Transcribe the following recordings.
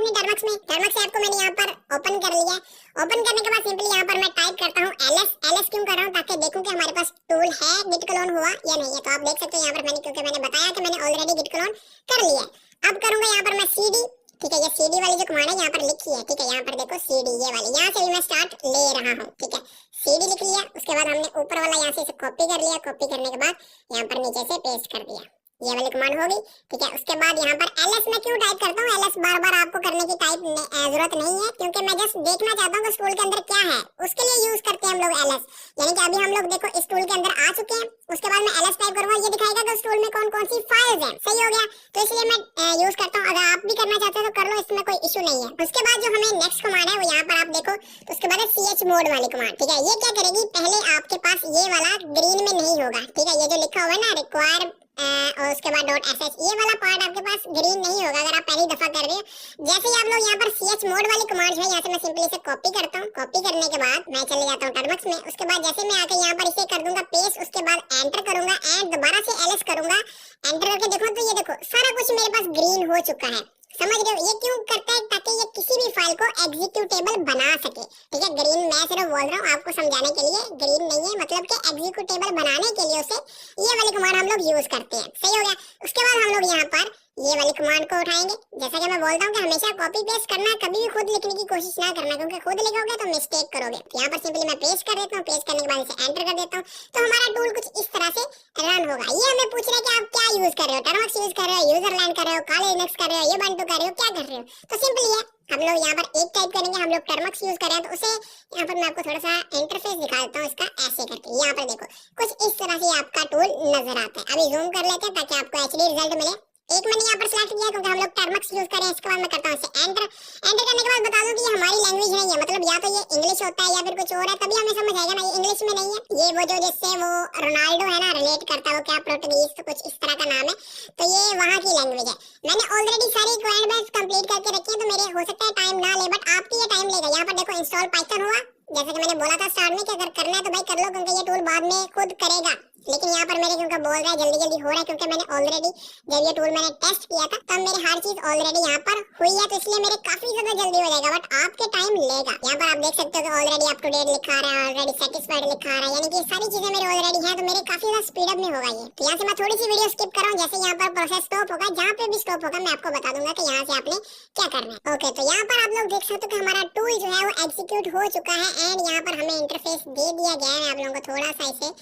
अपनी टर्मक्स में। Termux app को मैंने यहाँ पर ओपन कर लिया है। ओपन करने के बाद सिंपली यहाँ पर मैं टाइप करता हूँ एलएस क्यों कर रहा हूँ, ताकि देखूं कि हमारे पास टूल है गिट क्लोन हुआ या नहीं है। तो आप देख सकते हैं यहाँ पर मैंने, क्योंकि मैंने बताया कि मैंने ऑलरेडी गिट क्लोन कर लिया है। अब करूंगा यहाँ पर मैं सीडी, ठीक है, ये सीडी वाली जो कमांड है यहाँ पर लिखी है, ठीक है, यहाँ पर देखो सीडी ये वाली, यहाँ से भी मैं स्टार्ट ले रहा हूँ, ठीक है, सीडी लिख लिया। उसके बाद हमने ऊपर वाला यहाँ से कॉपी कर लिया, कॉपी करने के बाद यहाँ पर नीचे से पेस्ट कर दिया, ये वाली कमांड होगी, ठीक है। उसके बाद यहाँ पर एलएस में क्यों टाइप करता हूँ, एलएस बार बार आपको करने की जरूरत नहीं है, क्योंकि मैं जस्ट देखना चाहता हूँ कि इस टूल के अंदर क्या है, उसके लिए यूज करते हैं हम लोग एलएस। यानी कि अभी हम लोग देखो इस टूल के अंदर आ चुके हैं, उसके बाद मैं एलएस टाइप करूंगा, ये दिखाएगा कि उस टूल में कौन कौन सी फाइल्स हैं। सही हो गया, तो इसलिए मैं यूज करता हूँ। अगर आप भी करना चाहते हो तो कर लो, इसमें कोई इशू नहीं है। उसके बाद जो हमें नेक्स्ट कमांड है वो यहाँ पर आप देखो, तो उसके बाद है chmod वाली कमांड, ठीक है। ये क्या करेगी, पहले आपके पास ये वाला ग्रीन में नहीं होगा, ठीक है, ये जो लिखा हुआ है ना रिक्वायर और उसके बाद .sh, ये वाला पार्ट आपके पास ग्रीन नहीं होगा अगर आप पहली दफा कर रहे हो। जैसे ही आप लोग यहाँ पर chmod वाली कमांड है, यहाँ से मैं सिंपली इसे कॉपी करता हूँ। कॉपी करने के बाद मैं चले जाता हूँ टर्मक्स में। उसके बाद जैसे मैं आके यहाँ पर इसे कर दूंगा पेस्ट, उसके बाद एंटर करूंगा एंड दोबारा से एलएस करूंगा। एंटर करके देखो तो ये देखो सारा कुछ मेरे पास ग्रीन हो चुका है। समझ रहे हो ये क्यों करता है, ताकि ये किसी भी फाइल को एग्जीक्यूटेबल बना सके, ठीक है। ग्रीन मैं सिर्फ बोल रहा हूँ आपको समझाने के लिए, ग्रीन नहीं है मतलब कि एग्जीक्यूटेबल बनाने के लिए उसे ये वाली कमांड हम लोग यूज करते हैं। सही हो गया। उसके बाद हम लोग यहाँ पर ये वाली कमांड को उठाएंगे। जैसा कि मैं बोलता हूँ कि हमेशा कॉपी पेस्ट करना है, कभी भी खुद लिखने की कोशिश ना करना, क्योंकि खुद लिखोगे तो मिस्टेक करोगे। तो यहाँ पर सिंपली मैं पेस्ट कर देता हूँ, पेस्ट करने के बाद इसे एंटर कर देता हूँ, तो हमारा टूल कुछ इस तरह से रन होगा। ये हमें पूछ रहा है कि आप क्या यूज कर रहे हो, टर्मक्स यूज कर रहे हो, यूजरलैंड कर रहे हो, काले लिनक्स कर रहे हो, ये बंटू कर रहे हो, क्या कर रहे हो। तो सिंपली है हम लोग यहाँ पर एक टाइप करेंगे, हम लोग टर्मक्स यूज कर रहे हैं, तो उसे यहाँ पर मैं आपको थोड़ा सा इंटरफेस दिखा देता हूँ इसका, ऐसे करके। यहाँ पर देखो कुछ इस तरह से आपका टूल नजर आता है। अभी जूम कर लेते हैं ताकि आपको एचडी रिजल्ट मिले। एक मैंने यहाँ पर सिलेक्ट किया क्योंकि हम लोग टर्मक्स यूज कर रहे हैं। इसके बाद मैं करता हूँ इसे एंटर। एंटर करने के बाद बता दूं कि ये हमारी लैंग्वेज नहीं है, मतलब या तो ये इंग्लिश होता है या फिर कुछ और है, तभी हमें समझ आएगा ना। ये इंग्लिश में नहीं है, ये वो जो जिससे वो रोनाल्डो है ना रिलेट करता है, वो क्या पोर्टुगीज तो कुछ इस तरह का नाम है, तो ये वहाँ की लैंग्वेज है। मैंने ऑलरेडी सारी रिक्वायरमेंट्स कंप्लीट करके रखी है, तो मेरे हो सकता है टाइम ना ले, बट आपकी ये टाइम लेगा। यहाँ पर देखो इंस्टॉल पाइथन हुआ, जैसे कि मैंने बोला था स्टार्ट में कि अगर करना है तो भाई कर लो, क्योंकि ये टूल बाद में खुद करेगा। लेकिन यहाँ पर मेरे क्योंकि बोल रहा है जल्दी जल्दी हो रहा है, क्योंकि मैंने ऑलरेडी जब ये टूल मैंने टेस्ट किया था तब मेरी हर चीज ऑलरेडी यहाँ पर हुई है, तो इसलिए मेरे काफी ज्यादा जल्दी हो जाएगा, बट आपके टाइम लेगा। यहाँ पर आप देख सकते हो कि ऑलरेडी अप टू डेट लिखा रहा है, ऑलरेडी सेटिस्फाइड लिखा रहा है, यानी कि सारी चीजें मेरी ऑलरेडी है, तो मेरे काफी ज्यादा स्पीड अप में होगा ये। तो यहाँ से मैं थोड़ी सी वीडियो स्किप कर रहा हूँ, जैसे यहाँ पर प्रोसेस स्टॉप होगा, जहाँ पे भी स्टॉप होगा मैं आपको बता दूंगा कि यहाँ से आपने क्या करना है। ओके, तो यहाँ पर आप लोग देख सकते हो कि हमारा टूल जो है वो एग्जीक्यूट हो चुका है एंड यहाँ पर हमें इंटरफेस दे दिया गया है। मैं आप लोगों को थोड़ा सा इसे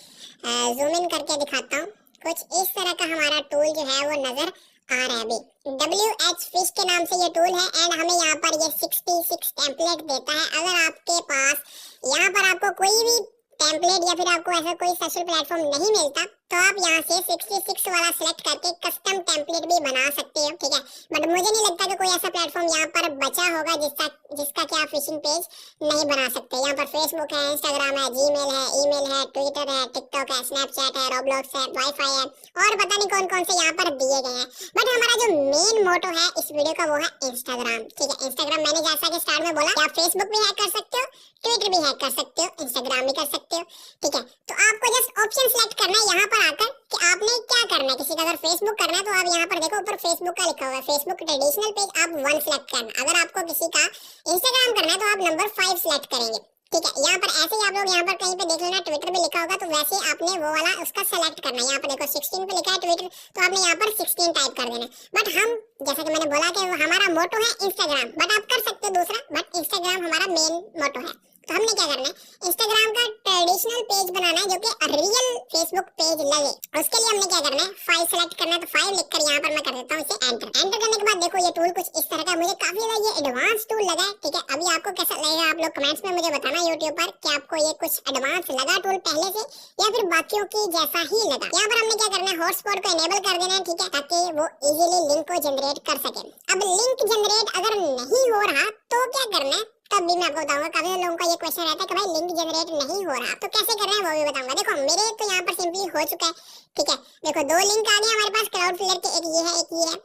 जूम इन करके दिखाता हूँ। कुछ इस तरह का हमारा टूल जो है वो नजर आ रहा है। अभी WH फिश के नाम से ये टूल है एंड हमें यहाँ पर ये 66 टेम्पलेट देता है। अगर आपके पास यहाँ पर आपको कोई भी टेम्पलेट या फिर आपको ऐसा कोई स्पेशल प्लेटफॉर्म नहीं मिलता, तो आप यहाँ से 66 वाला सिलेक्ट करके कस्टम टेम्पलेट भी बना सकते हो, ठीक है। बट मुझे नहीं लगता कि कोई ऐसा प्लेटफॉर्म यहाँ पर बचा होगा जिसका कि आप फिशिंग पेज नहीं बना सकते। यहाँ पर फेसबुक है, इंस्टाग्राम है, जीमेल है, ईमेल है, ट्विटर है, टिकटॉक है, स्नैपचैट है, रोब्लॉक्स है, वाईफाई है और पता नहीं कौन कौन से यहाँ पर दिए गए हैं। बट हमारा जो मेन मोटो है इस वीडियो का वो है इंस्टाग्राम, ठीक है। इंस्टाग्राम मैंने जैसा कि स्टार्ट में बोला, आप फेसबुक भी हैक कर सकते हो, ट्विटर भी हैक कर सकते हो, इंस्टाग्राम भी कर सकते हो, ठीक है। तो आपको जस्ट ऑप्शन सेलेक्ट करना है यहाँ पर आकर कि आपने क्या करना है। किसी का अगर फेसबुक करना है तो आप यहाँ पर देखो ऊपर फेसबुक का लिखा हुआ है, फेसबुक ट्रेडिशनल पेज आप 1 सेलेक्ट करना। अगर आपको किसी का इंस्टाग्राम करना है तो आप नंबर 5 सेलेक्ट करेंगे, ठीक है। यहाँ पर ऐसे ही आप लोग यहाँ पर कहीं पे देख लेना, ट्विटर भी लिखा होगा तो वैसे आपने वो वाला उसका सेलेक्ट करना है। यहाँ पर देखो 16 पे लिखा है ट्विटर, तो आपने यहाँ पर 16 टाइप कर देना। बट हम जैसा कि मैंने बोला कि हमारा मोटो है इंस्टाग्राम, बट आप कर सकते हो दूसरा, बट इंस्टाग्राम हमारा मेन मोटो है। तो हमने क्या करना है, इंस्टाग्राम का ट्रेडिशनल पेज बनाना है जो कि रियल फेसबुक पेज लगे। उसके लिए हमने क्या करना है, फाइल सेलेक्ट करना है। तो फाइल लिखकर यहाँ पर मैं कर देता हूँ इसे एंटर। एंटर करने के बाद देखो ये टूल कुछ इस तरह का, मुझे काफी ज्यादा ये एडवांस टूल लगा है, ठीक है। अभी आपको कैसा लगेगा आप लोग कमेंट्स में मुझे बताना यूट्यूब पर कि आपको ये कुछ एडवांस लगा टूल पहले से या फिर बाकियों की जैसा ही लगा। यहाँ पर हमने क्या करना है, हॉटस्पॉट को इनेबल कर देना है, ठीक है, ताकि वो इजीली लिंक को जनरेट कर सके। अब लिंक जनरेट अगर नहीं हो रहा तो क्या करना है, तब भी मैं आपको बताऊंगा। काफी लोगों का ये क्वेश्चन रहता है कि भाई लिंक जनरेट नहीं हो रहा तो कैसे करना है, वो भी बताऊंगा। देखो मेरे तो यहाँ पर सिंपली हो चुका है, ठीक है। देखो 2 लिंक आ गए हमारे पास क्लाउडफ्लेयर के, एक ये है एक ये है।